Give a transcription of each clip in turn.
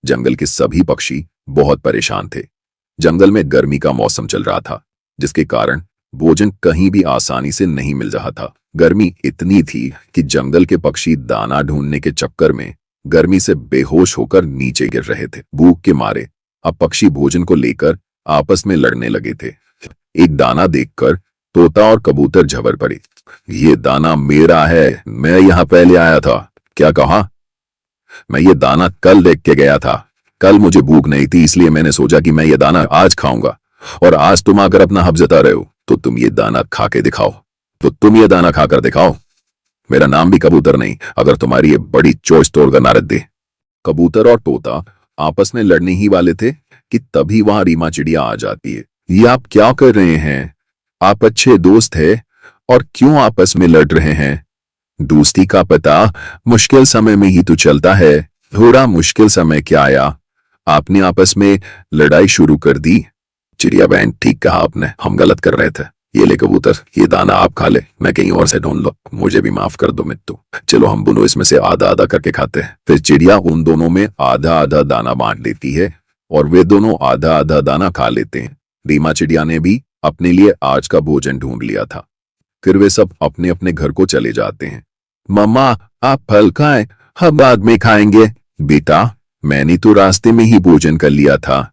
जंगल के सभी पक्षी बहुत परेशान थे। जंगल में गर्मी का मौसम चल रहा था, जिसके कारण भोजन कहीं भी आसानी से नहीं मिल रहा था। गर्मी इतनी थी कि जंगल के पक्षी दाना ढूंढने के चक्कर में गर्मी से बेहोश होकर नीचे गिर रहे थे। भूख के मारे अब पक्षी भोजन को लेकर आपस में लड़ने लगे थे। एक दाना देखकर तोता और कबूतर झबर पड़े। ये दाना मेरा है, मैं यहाँ पहले आया था। क्या कहा? मैं ये दाना कल देख के गया था। कल मुझे भूख नहीं थी, इसलिए मैंने सोचा कि मैं ये दाना आज खाऊंगा, और आज तुम आकर अपना हक जता रहे हो, तो तुम ये दाना खा के दिखाओ। तो तुम ये दाना खाकर दिखाओ। मेरा नाम भी कबूतर नहीं, अगर तुम्हारी ये बड़ी चोच तोड़कर ना रख दे। कबूतर और तोता आपस में लड़ने ही वाले थे कि तभी वहां रीमा चिड़िया आ जाती है। ये आप क्या कर रहे हैं? आप अच्छे दोस्त हैं और क्यों आपस में लड़ रहे हैं? दोस्ती का पता मुश्किल समय में ही तो चलता है। थोड़ा मुश्किल समय क्या आया, आपने आपस में लड़ाई शुरू कर दी। चिड़िया बहन, ठीक कहा आपने, हम गलत कर रहे थे। ये ले कबूतर, ये दाना आप खा ले, मैं कहीं और से ढूंढ लो। मुझे भी माफ कर दो मित्तू। चलो हम दोनों इसमें से आधा आधा करके खाते हैं। फिर चिड़िया उन दोनों में आधा आधा दाना बांट देती है और वे दोनों आधा आधा दाना खा लेते हैं। रीमा चिड़िया ने भी अपने लिए आज का भोजन ढूंढ लिया था। फिर वे सब अपने अपने घर को चले जाते हैं। मम्मा, आप फल खाएं, हम बाद में खाएंगे। बेटा, मैंने तो रास्ते में ही भोजन कर लिया था।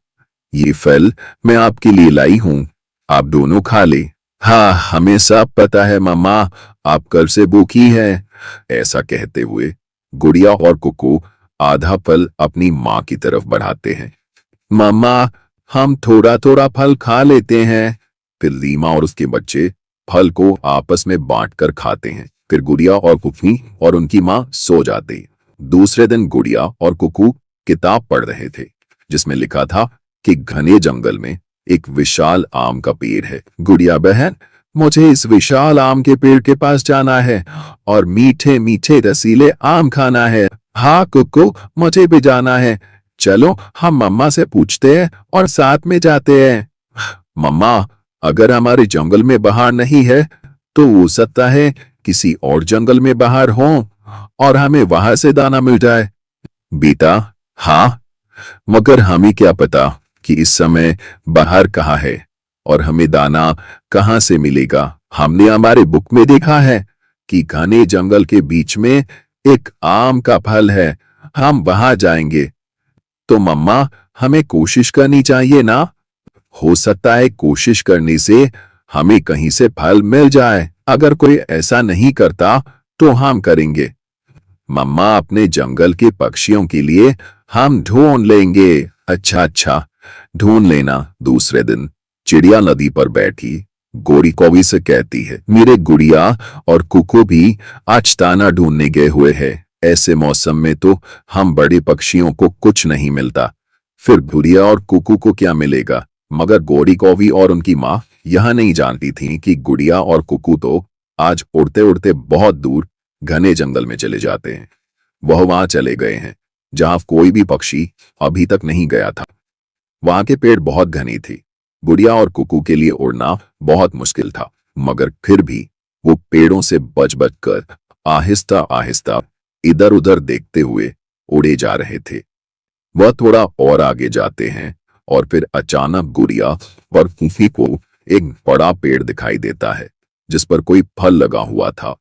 ये फल मैं आपके लिए लाई हूं, आप दोनों खा ले। हाँ, हमें सब पता है मम्मा, आप कल से भूखी हैं। ऐसा कहते हुए गुड़िया और कुकू आधा फल अपनी माँ की तरफ बढ़ाते हैं। मम्मा, हम थोड़ा थोड़ा फल खा लेते हैं। फिर रीमा और उसके बच्चे फल को आपस में बांटकर खाते हैं। फिर गुड़िया और कुकू और उनकी माँ सो जाते हैं। दूसरे दिन गुड़िया और कुकू किताब पढ़ रहे थे, जिसमें लिखा था कि घने जंगल में एक विशाल आम का पेड़ है। गुड़िया बहन, मुझे इस विशाल आम के पेड़ के पास जाना है और मीठे मीठे रसीले आम खाना है। हाँ कुकू, मुझे भी जाना है। चलो हम मम्मा से पूछते हैं और साथ में जाते हैं। मम्मा, अगर हमारे जंगल में बहार नहीं है तो हो सकता है किसी और जंगल में बहार हो और हमें वहां से दाना मिल जाए। बेटा, हाँ, मगर हमें क्या पता कि इस समय बाहर कहाँ है और हमें दाना कहाँ से मिलेगा। हमने हमारे बुक में देखा है कि घने जंगल के बीच में एक आम का फल है, हम वहां जाएंगे। तो मम्मा, हमें कोशिश करनी चाहिए ना? हो सकता है कोशिश करने से हमें कहीं से फल मिल जाए। अगर कोई ऐसा नहीं करता तो हम करेंगे। मम्मा, अपने जंगल के पक्षियों के लिए हम ढूंढ लेंगे। अच्छा अच्छा, ढूंढ लेना। दूसरे दिन चिड़िया नदी पर बैठी गोरी कौवी से कहती है, मेरे गुड़िया और कुकू भी आज दाना ढूंढने गए हुए हैं। ऐसे मौसम में तो हम बड़े पक्षियों को कुछ नहीं मिलता, फिर गुड़िया और कुकू को क्या मिलेगा? मगर गोरी कौवी और उनकी माँ यह नहीं जानती थी कि गुड़िया और कुकू तो आज उड़ते उड़ते बहुत दूर घने जंगल में चले जाते हैं। वह वहां चले गए हैं जहां कोई भी पक्षी अभी तक नहीं गया था। वहां के पेड़ बहुत घने थे। गुड़िया और कुकू के लिए उड़ना बहुत मुश्किल था, मगर फिर भी वो पेड़ों से बच बच कर आहिस्ता आहिस्ता इधर उधर देखते हुए उड़े जा रहे थे। वह थोड़ा और आगे जाते हैं और फिर अचानक गुड़िया और कुकू को एक बड़ा पेड़ दिखाई देता है जिस पर कोई फल लगा हुआ था।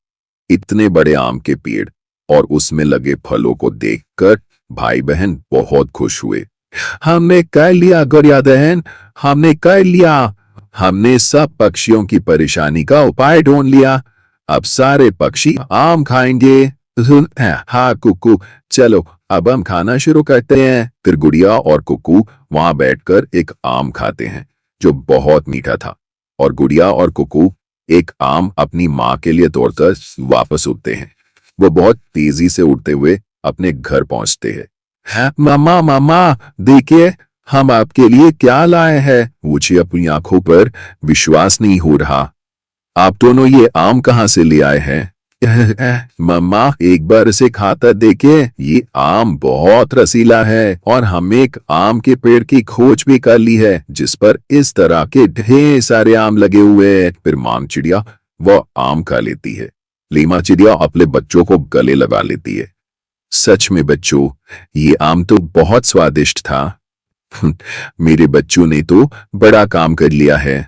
इतने बड़े आम के पेड़ और उसमें लगे फलों को देखकर भाई बहन बहुत खुश हुए। हमने कर लिया गुड़िया बहन, हमने कर लिया। हमने सब पक्षियों की परेशानी का उपाय ढूंढ लिया। अब सारे पक्षी आम खाएंगे। हाँ कुकू, चलो अब हम खाना शुरू करते हैं। फिर गुड़िया और कुकू वहां बैठकर एक आम खाते हैं जो बहुत मीठा था, और गुड़िया और कुकू एक आम अपनी माँ के लिए तोड़कर वापस उड़ते हैं। वो बहुत तेजी से उड़ते हुए अपने घर पहुंचते हैं। मामा मामा, देखिए हम आपके लिए क्या लाए हैं। मुझे अपनी आंखों पर विश्वास नहीं हो रहा। आप दोनों ये आम कहाँ से ले आए हैं? मम्मा, एक बार इसे खाकर देखिए, ये आम बहुत रसीला है और हम एक आम के पेड़ की खोज भी कर ली है जिस पर इस तरह के ढेर सारे आम लगे हुए हैं। फिर मां चिड़िया वह आम खा लेती है। लीमा चिड़िया अपने बच्चों को गले लगा लेती है। सच में बच्चों, ये आम तो बहुत स्वादिष्ट था। मेरे बच्चों ने तो बड़ा काम कर लिया है।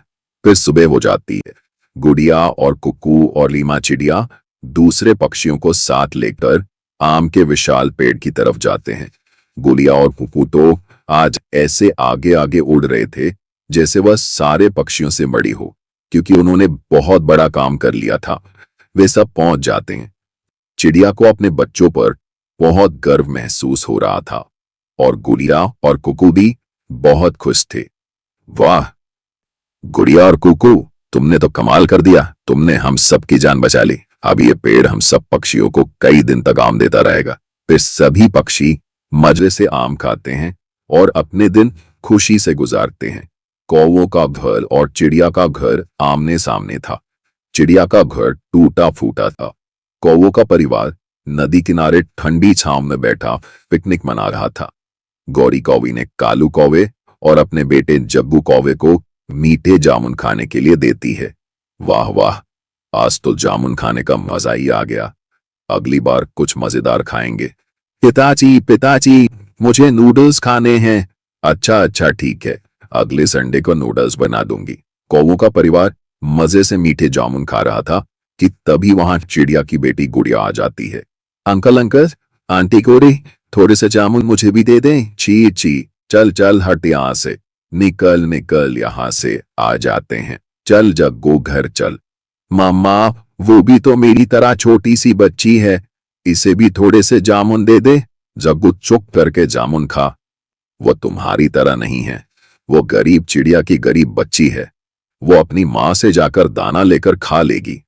फिर सुबह हो जाती है। गुड़िया और कुकू और लीमा चिड़िया दूसरे पक्षियों को साथ लेकर आम के विशाल पेड़ की तरफ जाते हैं। गुड़िया और कुकू तो आज ऐसे आगे आगे उड़ रहे थे जैसे वह सारे पक्षियों से बड़ी हो, क्योंकि उन्होंने बहुत बड़ा काम कर लिया था। वे सब पहुंच जाते हैं। चिड़िया को अपने बच्चों पर बहुत गर्व महसूस हो रहा था और गुड़िया और कुकू भी बहुत खुश थे। वाह गुड़िया और कुकू, तुमने तो कमाल कर दिया। तुमने हम सबकी जान बचा ली। अब ये पेड़ हम सब पक्षियों को कई दिन तक आम देता रहेगा। फिर सभी पक्षी मजे से आम खाते हैं और अपने दिन खुशी से गुजारते हैं। कौवों का घर और चिड़िया का घर आमने सामने था। चिड़िया का घर टूटा फूटा था। कौवों का परिवार नदी किनारे ठंडी छांव में बैठा पिकनिक मना रहा था। गौरी कौवी ने कालू कौवे और अपने बेटे जग्गू कौवे को मीठे जामुन खाने के लिए देती है। वाह वाह, आज तो जामुन खाने का मजा ही आ गया। अगली बार कुछ मजेदार खाएंगे। पिताजी पिताजी, मुझे नूडल्स खाने हैं। अच्छा अच्छा ठीक है, अगले संडे को नूडल्स बना दूंगी। कौवों का परिवार मजे से मीठे जामुन खा रहा था कि तभी वहां चिड़िया की बेटी गुड़िया आ जाती है। अंकल अंकल, आंटी गौरी, थोड़े से जामुन मुझे भी दे दें। ची ची, चल चल हट यहां से, निकल निकल यहां से, आ जाते हैं। चल जग्गू घर चल। मामा, वो भी तो मेरी तरह छोटी सी बच्ची है, इसे भी थोड़े से जामुन दे दे। जग्गू चुप करके जामुन खा। वो तुम्हारी तरह नहीं है, वो गरीब चिड़िया की गरीब बच्ची है। वो अपनी माँ से जाकर दाना लेकर खा लेगी।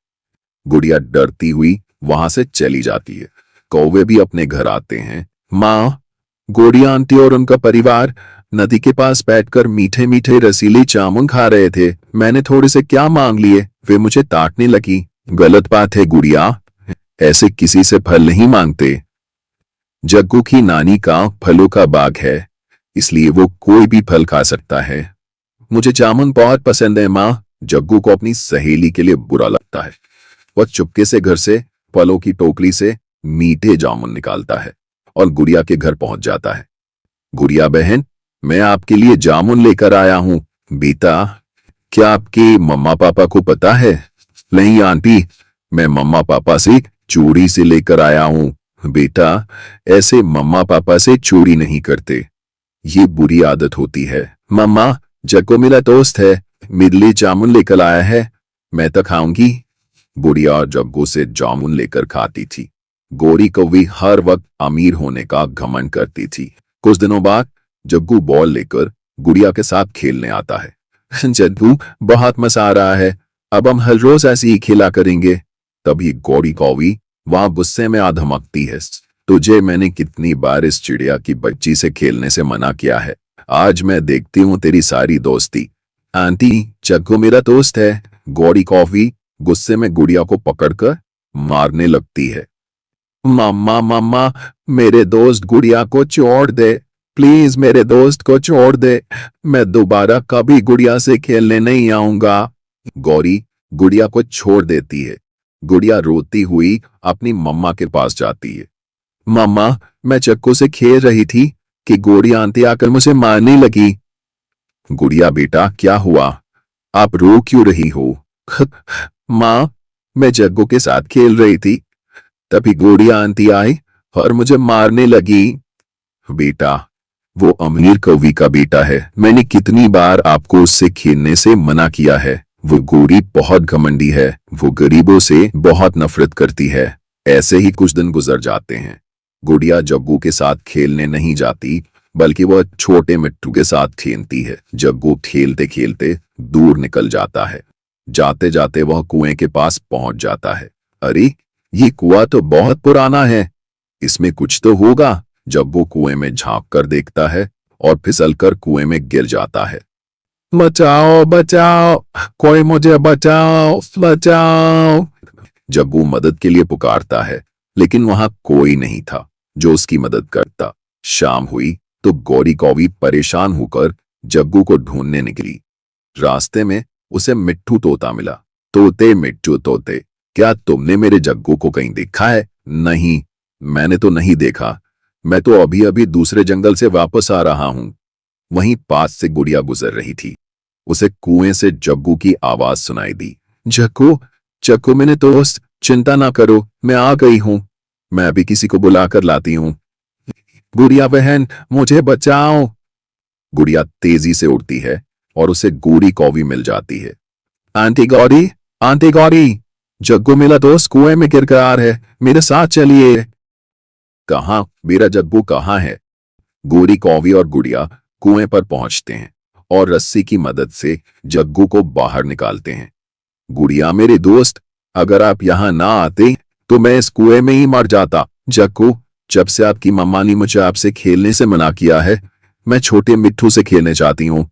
गुड़िया डरती हुई वहां से चली जाती है। कौवे भी अपने घर आते हैं। माँ, गुड़िया आंटी और उनका परिवार नदी के पास बैठकर मीठे मीठे रसीले जामुन खा रहे थे। मैंने थोड़े से क्या मांग लिए, वे मुझे डांटने लगी। गलत बात है गुड़िया, ऐसे किसी से फल नहीं मांगते। जग्गू की नानी का फलों का बाग है, इसलिए वो कोई भी फल खा सकता है। मुझे जामुन बहुत पसंद है माँ। जग्गू को अपनी सहेली के लिए बुरा लगता है। वह चुपके से घर से फलों की टोकरी से मीठे जामुन निकालता है और गुड़िया के घर पहुंच जाता है। गुड़िया बहन, मैं आपके लिए जामुन लेकर आया हूं। बेटा, क्या आपके मम्मा पापा को पता है? नहीं आंटी, मैं मम्मा पापा से चोरी से लेकर आया हूं। बेटा, ऐसे मम्मा पापा से चोरी नहीं करते, ये बुरी आदत होती है। मम्मा, जग्गू मेरा दोस्त है, मेरे लिए जामुन लेकर आया है, मैं तो खाऊंगी। गुड़िया और जग्गू से जामुन लेकर खाती थी। गौरी कौवी हर वक्त अमीर होने का घमंड करती थी। कुछ दिनों बाद जग्गू बॉल लेकर गुड़िया के साथ खेलने आता है। जग्गू, बहुत मजा आ रहा है, अब हम हर रोज ऐसे ही खेला करेंगे। तभी गौरी कौवी वहां गुस्से में आधमकती है। तुझे मैंने कितनी बार इस चिड़िया की बच्ची से खेलने से मना किया है, आज मैं देखती हूँ तेरी सारी दोस्ती। आंटी, जग्गू मेरा दोस्त है। गौरी कौवी गुस्से में गुड़िया को पकड़कर मारने लगती है। मम्मा मम्मा, मेरे दोस्त गुड़िया को छोड़ दे, प्लीज मेरे दोस्त को छोड़ दे, मैं दोबारा कभी गुड़िया से खेलने नहीं आऊंगा। गौरी गुड़िया को छोड़ देती है। गुड़िया रोती हुई अपनी मम्मा के पास जाती है। मम्मा, मैं जग्गू से खेल रही थी कि गौरी आंटी आकर मुझे मारने लगी। गुड़िया बेटा, क्या हुआ? आप रो क्यों रही हो? माँ, मैं जग्गू के साथ खेल रही थी, तभी गुड़िया आंटी आई और मुझे मारने लगी। बेटा, वो अमीर कवि का बेटा है, मैंने कितनी बार आपको उससे खेलने से मना किया है। वो गौरी बहुत घमंडी है, वो गरीबों से बहुत नफरत करती है। ऐसे ही कुछ दिन गुजर जाते हैं। गुड़िया जग्गू के साथ खेलने नहीं जाती, बल्कि वह छोटे मिट्टू के साथ खेलती है। जग्गू खेलते खेलते दूर निकल जाता है। जाते जाते वह कुएं के पास पहुंच जाता है। अरे, ये कुआं तो बहुत पुराना है, इसमें कुछ तो होगा। जब वो कुएं में झांक कर देखता है और फिसलकर कुएं में गिर जाता है। बचाओ बचाओ, कोई मुझे बचाओ बचाओ। जग्गू मदद के लिए पुकारता है, लेकिन वहां कोई नहीं था जो उसकी मदद करता। शाम हुई तो गौरी कौवी परेशान होकर जग्गू को ढूंढने निकली। रास्ते में उसे मिट्टू तोता मिला। तोते मिट्टू तोते, क्या तुमने मेरे जग्गू को कहीं देखा है? नहीं, मैंने तो नहीं देखा, मैं तो अभी अभी दूसरे जंगल से वापस आ रहा हूं। वहीं पास से गुड़िया गुजर रही थी। उसे कुएं से जग्गू की आवाज सुनाई दी। जग्गू, जग्गू मेरे दोस्त, चिंता ना करो, मैं आ गई हूं। मैं अभी किसी को बुलाकर लाती हूं। गुड़िया बहन, मुझे बचाओ। गुड़िया तेजी से उड़ती है और उसे गोरी कौवी मिल जाती है। आंटी गौरी, आंटी गौरी, जग्गू मेरा दोस्त कुएं में गिरकर है, मेरे साथ चलिए। कहाँ, मेरा जग्गू कहाँ है? गोरी कौवी और गुड़िया कुएं पर पहुंचते हैं और रस्सी की मदद से जग्गू को बाहर निकालते हैं। गुड़िया मेरे दोस्त, अगर आप यहां ना आते तो मैं इस कुएं में ही मर जाता। जग्गू, जब से आपकी मम्मा ने मुझे आपसे खेलने से मना किया है, मैं छोटे मिट्ठू से खेलने चाहती हूँ।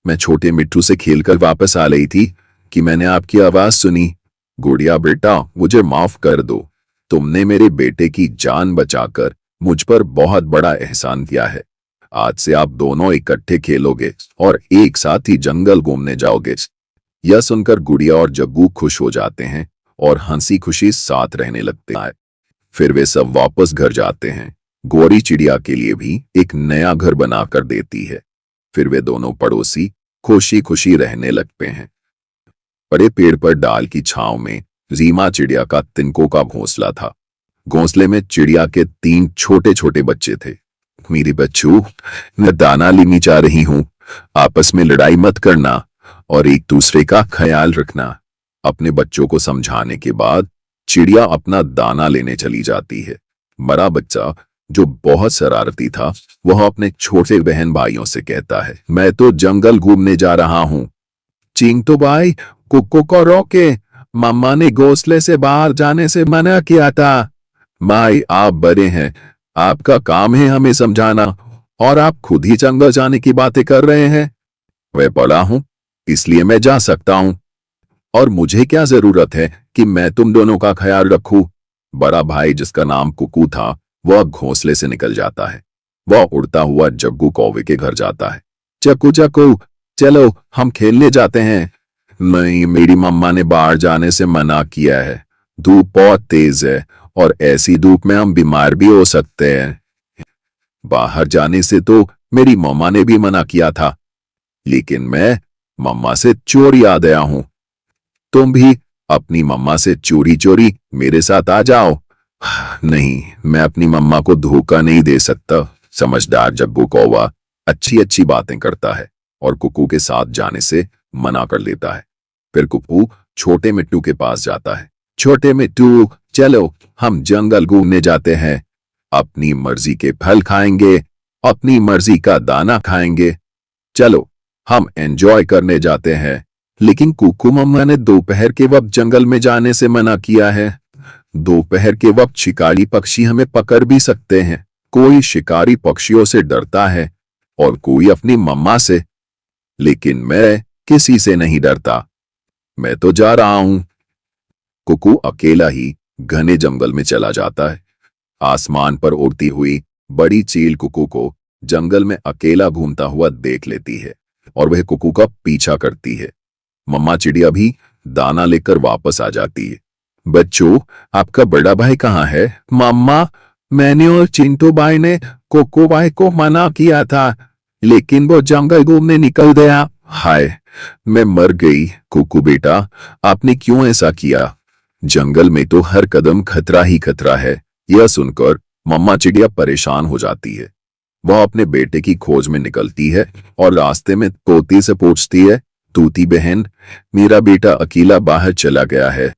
मैं छोटे मिट्ठू से खेलकर वापस आ रही थी कि मैंने आपकी आवाज सुनी। गुड़िया बेटा, मुझे माफ कर दो। तुमने मेरे बेटे की जान बचाकर मुझ पर बहुत बड़ा एहसान किया है। आज से आप दोनों इकट्ठे खेलोगे और एक साथ ही जंगल घूमने जाओगे। यह सुनकर गुड़िया और जग्गू खुश हो जाते हैं और हंसी खुशी साथ रहने लगते हैं। फिर वे सब वापस घर जाते हैं। गौरी चिड़िया के लिए भी एक नया घर बनाकर देती है। फिर वे दोनों पड़ोसी खुशी खुशी रहने लगते हैं। बड़े पेड़ पर डाल की छांव में रीमा चिड़िया का तिनकों का घोंसला था। घोंसले में चिड़िया के 3 छोटे छोटे बच्चे थे। मेरे बच्चों, मैं दाना लेने जा रही हूं, आपस में लड़ाई मत करना और एक दूसरे का ख्याल रखना। अपने बच्चों को समझाने के बाद चिड़िया अपना दाना लेने चली जाती है। बड़ा बच्चा, जो बहुत शरारती था, वह अपने छोटे बहन भाइयों से कहता है, मैं तो जंगल घूमने जा रहा हूं। चिंटू भाई, कुक्कू को रोके, मम्मा ने घोंसले से बाहर जाने से मना किया था। भाई, आप बड़े हैं, आपका काम है हमें समझाना, और आप खुद ही जंगल जाने की बातें कर रहे हैं। मैं बड़ा हूं, इसलिए मैं जा सकता हूं, और मुझे क्या जरूरत है कि मैं तुम दोनों का ख्याल रखूं। बड़ा भाई, जिसका नाम कुकू था, वह घोंसले से निकल जाता है। वह उड़ता हुआ जग्गू कौवे के घर जाता है। जग्गू जग्गू, चलो हम खेलने जाते हैं। नहीं, मेरी मम्मा ने बाहर जाने से मना किया है। धूप बहुत तेज है और ऐसी धूप में हम बीमार भी हो सकते हैं। बाहर जाने से तो मेरी मम्मा ने भी मना किया था, लेकिन मैं मम्मा से चोरी आ गया हूं। तुम भी अपनी मम्मा से चोरी चोरी मेरे साथ आ जाओ। नहीं, मैं अपनी मम्मा को धोखा नहीं दे सकता। समझदार जग्गू कौवा अच्छी अच्छी बातें करता है और कुकू के साथ जाने से मना कर लेता है। फिर कुकू छोटे मिट्टू के पास जाता है। छोटे मिट्टू, चलो हम जंगल घूमने जाते हैं। अपनी मर्जी के फल खाएंगे, अपनी मर्जी का दाना खाएंगे। चलो हम एंजॉय करने जाते हैं। लेकिन कुकू मम्मा ने दोपहर के वक्त जंगल में जाने से मना किया है। दोपहर के वक्त शिकारी पक्षी हमें पकड़ भी सकते हैं। कोई शिकारी पक्षियों से डरता है और कोई अपनी मम्मा से, लेकिन मैं किसी से नहीं डरता। मैं तो जा रहा हूं। कुकू अकेला ही घने जंगल में चला जाता है। आसमान पर उड़ती हुई बड़ी चील कुकू को जंगल में अकेला घूमता हुआ देख लेती है और वह कुकू का पीछा करती है। मम्मा चिड़िया भी दाना लेकर वापस आ जाती है। बच्चों, आपका बड़ा भाई कहाँ है? मम्मा, मैंने और चिंटू भाई ने कुकू भाई को मना किया था, लेकिन वो जंगल घूमने निकल गया। हाय, मैं मर गई। कुकू बेटा, आपने क्यों ऐसा किया? जंगल में तो हर कदम खतरा ही खतरा है। यह सुनकर मम्मा चिड़िया परेशान हो जाती है। वह अपने बेटे की खोज में निकलती है और रास्ते में तोती से पूछती है, तोती बहन, मेरा बेटा अकेला बाहर चला गया है,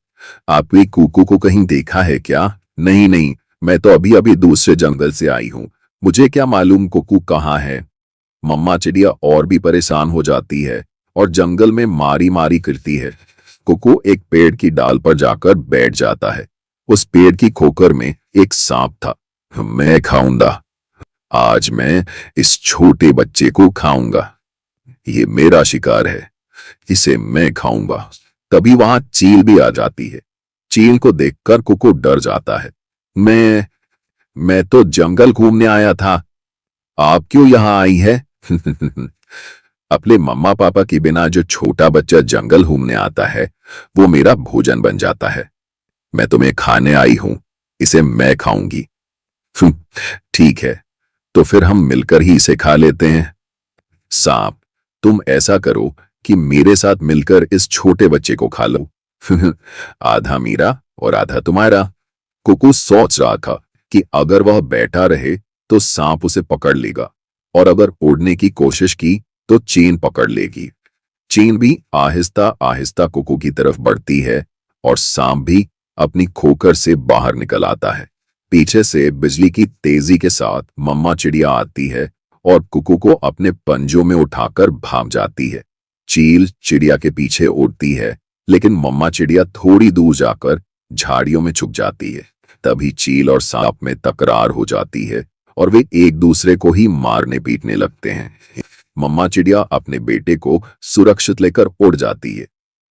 आपने कुकू को कहीं देखा है क्या? नहीं नहीं, मैं तो अभी अभी दूसरे जंगल से आई हूं, मुझे क्या मालूम कुकू कहाँ है। मम्मा चिड़िया और भी परेशान हो जाती है और जंगल में मारी मारी करती है। कुकू एक पेड़ की डाल पर जाकर बैठ जाता है। उस पेड़ की खोकर में एक सांप था। मैं खाऊंगा, आज मैं इस छोटे बच्चे को खाऊंगा। ये मेरा शिकार है, इसे मैं खाऊंगा। तभी वहां चील भी आ जाती है। चील को देखकर कुकू डर जाता है। मैं तो जंगल घूमने आया था, आप क्यों यहां आई है? अपने मम्मा पापा के बिना जो छोटा बच्चा जंगल घूमने आता है, वो मेरा भोजन बन जाता है। मैं तुम्हें खाने आई हूं, इसे मैं खाऊंगी। ठीक है, तो फिर हम मिलकर ही इसे खा लेते हैं। सांप, तुम ऐसा करो कि मेरे साथ मिलकर इस छोटे बच्चे को खा लो। आधा मेरा और आधा तुम्हारा। कुकू सोच रहा था कि अगर वह बैठा रहे तो सांप उसे पकड़ लेगा, और अगर उड़ने की कोशिश की तो चेन पकड़ लेगी। चेन भी आहिस्ता आहिस्ता कुकू की तरफ बढ़ती है और सांप भी अपनी खोकर से बाहर निकल आता है। पीछे से बिजली की तेजी के साथ मम्मा चिड़िया आती है और कुकू को अपने पंजों में उठाकर भाग जाती है। चील चिड़िया के पीछे उड़ती है, लेकिन मम्मा चिड़िया थोड़ी दूर जाकर झाड़ियों में छुप जाती है। तभी चील और सांप में तकरार हो जाती है और वे एक दूसरे को ही मारने पीटने लगते हैं। मम्मा चिड़िया अपने बेटे को सुरक्षित लेकर उड़ जाती है।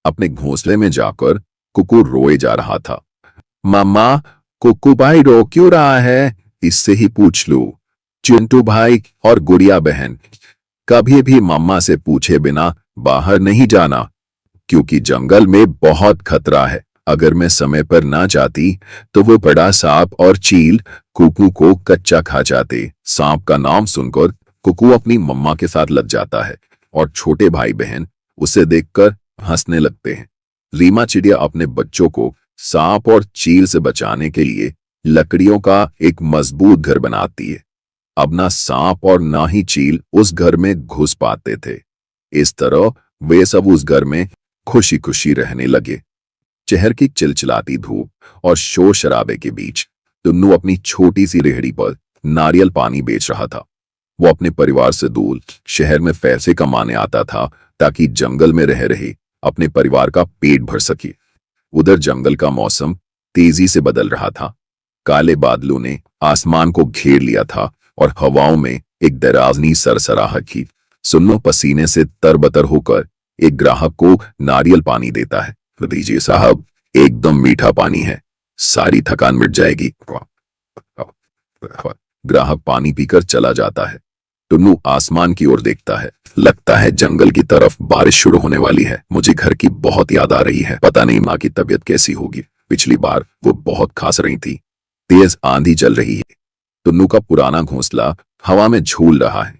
अपने घोंसले में जाकर कुकू रोए जा रहा था। मम्मा, कुकू भाई रो क्यों रहा है? इससे ही पूछ लो। चिंटू भाई और गुड़िया बहन कभी भी मम्मा से पूछे बिना बाहर नहीं जाना, क्योंकि जंगल में बहुत खतरा है। अगर मैं समय पर ना जाती तो वो बड़ा सांप और चील कुकू को कच्चा खा जाते। सांप का नाम सुनकर कुकू अपनी मम्मा के साथ लग जाता है और छोटे भाई बहन उसे देखकर हंसने लगते हैं। रीमा चिड़िया अपने बच्चों को सांप और चील से बचाने के लिए लकड़ियों का एक मजबूत घर बनाती है। अब ना सांप और ना ही चील उस घर में घुस पाते थे। इस तरह वे सब उस घर में खुशी खुशी रहने लगे। शहर की चिलचिलाती धूप और शोर शराबे के बीच टुन्नू अपनी छोटी सी रेहड़ी पर नारियल पानी बेच रहा था। वो अपने परिवार से दूर शहर में पैसे कमाने आता था ताकि जंगल में रह रहे अपने परिवार का पेट भर सके। उधर जंगल का मौसम तेजी से बदल रहा था। काले बादलों ने आसमान को घेर लिया था और हवाओं में एक डरावनी सरसराहट थी। सुन्नो पसीने से तरबतर होकर एक ग्राहक को नारियल पानी देता है। दीजिए साहब, एकदम मीठा पानी है, सारी थकान मिट जाएगी। ग्राहक पानी पीकर चला जाता है। टुन्नू आसमान की ओर देखता है। लगता है जंगल की तरफ बारिश शुरू होने वाली है। मुझे घर की बहुत याद आ रही है। पता नहीं माँ की तबीयत कैसी होगी। पिछली बार वो बहुत खांस रही थी। तेज आंधी चल रही है। टुन्नू का पुराना घोंसला हवा में झूल रहा है।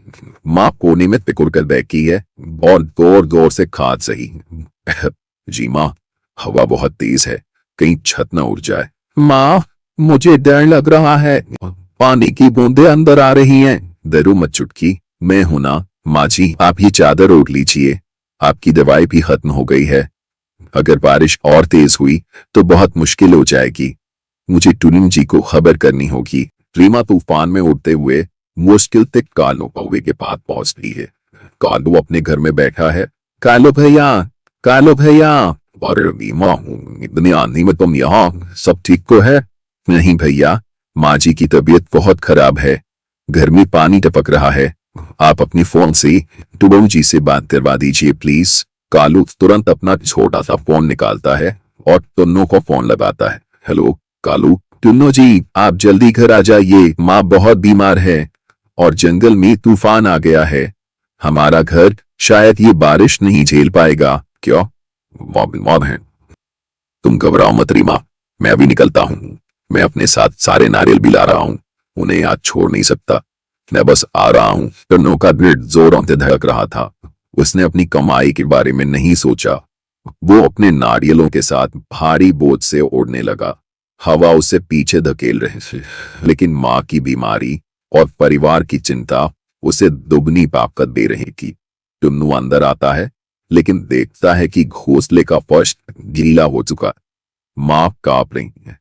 माँ कोने में तिकुड़ कर बैठी है और जोर जोर से खाद सही। जी माँ, हवा बहुत तेज है, कहीं छत न उड़ जाए। माँ, मुझे डर लग रहा है, पानी की बूंदें अंदर आ रही हैं। डरो मत चुटकी, मैं हूं ना। माँ जी, आप ये चादर ओढ़ लीजिए, आपकी दवाई भी खत्म हो गई है। अगर बारिश और तेज हुई तो बहुत मुश्किल हो जाएगी। मुझे टुनिम जी को खबर करनी होगी। रीमा तूफान में उड़ते हुए मुश्किल तक कालो कौवे के पास पहुंचती है। कालू अपने घर में बैठा है। कालो भैया, कालो भैया। और रीमा, इतनी आंधी में तुम यहाँ, सब ठीक को है? नहीं भैया, माँ जी की तबीयत बहुत खराब है, घर में पानी टपक रहा है। आप अपनी फोन से टुबू जी से बात करवा दीजिए प्लीज। कालू तुरंत अपना छोटा सा फोन निकालता है और टुन्नू को फोन लगाता है। हेलो कालू। टुन्नू जी, आप जल्दी घर आ जाइए, माँ बहुत बीमार है और जंगल में तूफान आ गया है। हमारा घर शायद ये बारिश नहीं झेल पाएगा। क्यों? मौत है। तुम घबराओ मत रीमा, मैं अभी निकलता हूँ। मैं अपने साथ सारे नारियल भी ला रहा हूँ, उन्हें आज छोड़ नहीं सकता। मैं बस आ रहा हूँ। टुन्नू का दिल जोरों से धड़क रहा था। उसने अपनी कमाई के बारे में नहीं सोचा। वो अपने नारियलों के साथ भारी बोझ से उड़ने लगा। हवा उसे पीछे धकेल रही थी, लेकिन माँ की बीमारी और परिवार की चिंता उसे दुगनी ताकत दे रही थी। टुन्नू अंदर आता है, लेकिन देखता है कि घोंसले का फर्श गीला हो चुका। माँ कांप रही है।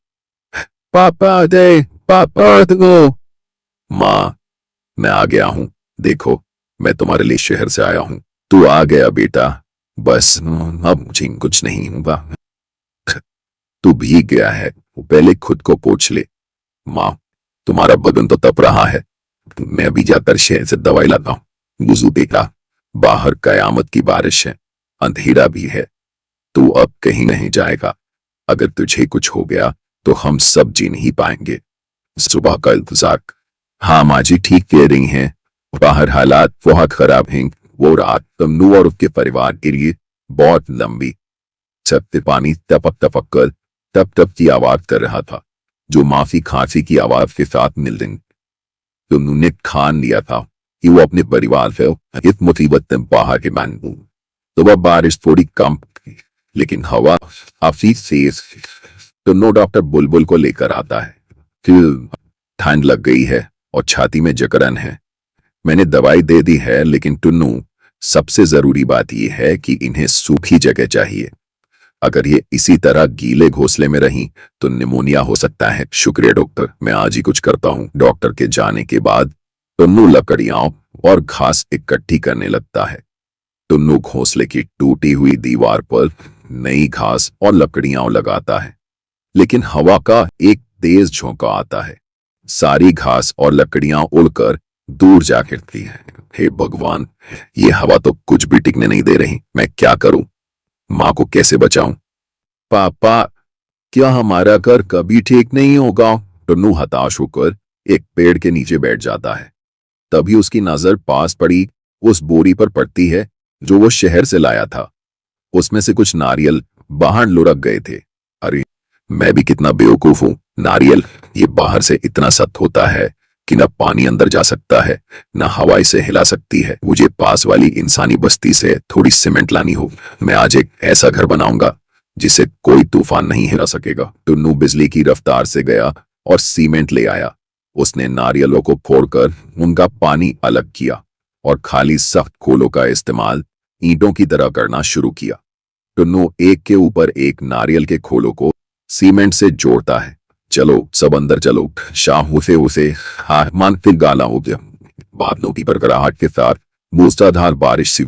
पापा दे, पापा दो। माँ, मैं आ गया हूँ, देखो मैं तुम्हारे लिए शहर से आया हूँ। तू आ गया बेटा, बस अब मुझे कुछ नहीं होगा। तू भीग गया है, पहले खुद को पोंछ ले। माँ, तुम्हारा बदन तो तप रहा है, मैं अभी जाकर शहर से दवाई लाता हूँ। वुजू देखा, बाहर कयामत की बारिश है, अंधेरा भी है। तू अब कहीं नहीं जाएगा। अगर तुझे कुछ हो गया तो हम सब जी नहीं पाएंगे। सुबह का इंतजार। हाँ माँ जी ठीक कह रही हैं, बाहर हालात बहुत खराब हैं। वो रात टुन्नू और उसके परिवार के लिए बहुत लंबी। छत से पानी टपक टपक कर टप टप की आवाज कर रहा था। जो माफी खांसी की आवाज के साथ मिल रही। टुन्नू ने ठान लिया था कि वो अपने परिवार से इस मुसीबत से बाहर के बन। सुबह बारिश थोड़ी कम थी, लेकिन हवा काफी तेज। टुन्नू डॉक्टर बुलबुल को लेकर आता है। फिर ठंड लग गई है और छाती में जकड़न है। मैंने दवाई दे दी है, लेकिन टुन्नू, सबसे जरूरी बात यह है कि इन्हें सूखी जगह चाहिए। अगर ये इसी तरह गीले घोंसले में रहीं तो निमोनिया हो सकता है। शुक्रिया डॉक्टर, मैं आज ही कुछ करता हूँ। डॉक्टर के जाने के बाद टुन्नू लकड़ियां और घास इकट्ठी करने लगता है। टुन्नू घोंसले की टूटी हुई दीवार पर नई घास और लकड़ियां लगाता है, लेकिन हवा का एक तेज झोंका आता है। सारी घास और लकड़ियां उड़कर दूर जा गिरती हैं। हे भगवान, ये हवा तो कुछ भी टिकने नहीं दे रही। मैं क्या करूं? मां को कैसे बचाऊं? पापा, क्या हमारा घर कभी ठीक नहीं होगा? टुन्नू हताश होकर एक पेड़ के नीचे बैठ जाता है। तभी उसकी नजर पास पड़ी उस बोरी पर पड़ती है जो वो शहर से लाया था। उसमें से कुछ नारियल बाहर लुढ़क गए थे। अरे, मैं भी कितना बेवकूफ हूं। नारियल ये बाहर से इतना सख्त होता है कि न पानी अंदर जा सकता है, न हवा इसे हिला सकती है। मुझे पास वाली इंसानी बस्ती से थोड़ी सीमेंट लानी हो। मैं आज एक ऐसा घर बनाऊंगा जिसे कोई तूफान नहीं हिला सकेगा। टुन्नू बिजली की रफ्तार से गया और सीमेंट ले आया। उसने नारियलों को फोड़कर उनका पानी अलग किया और खाली सख्त खोलों का इस्तेमाल ईंटों की तरह करना शुरू किया। टुन्नू एक के ऊपर एक नारियल के खोलों को सीमेंट से जोड़ता है। चलो सब अंदर चलो। शाम उसे आसमान फिर गाला हो गया। बादलों की बरकराहट के साथ मूसलाधार बारिश शुरू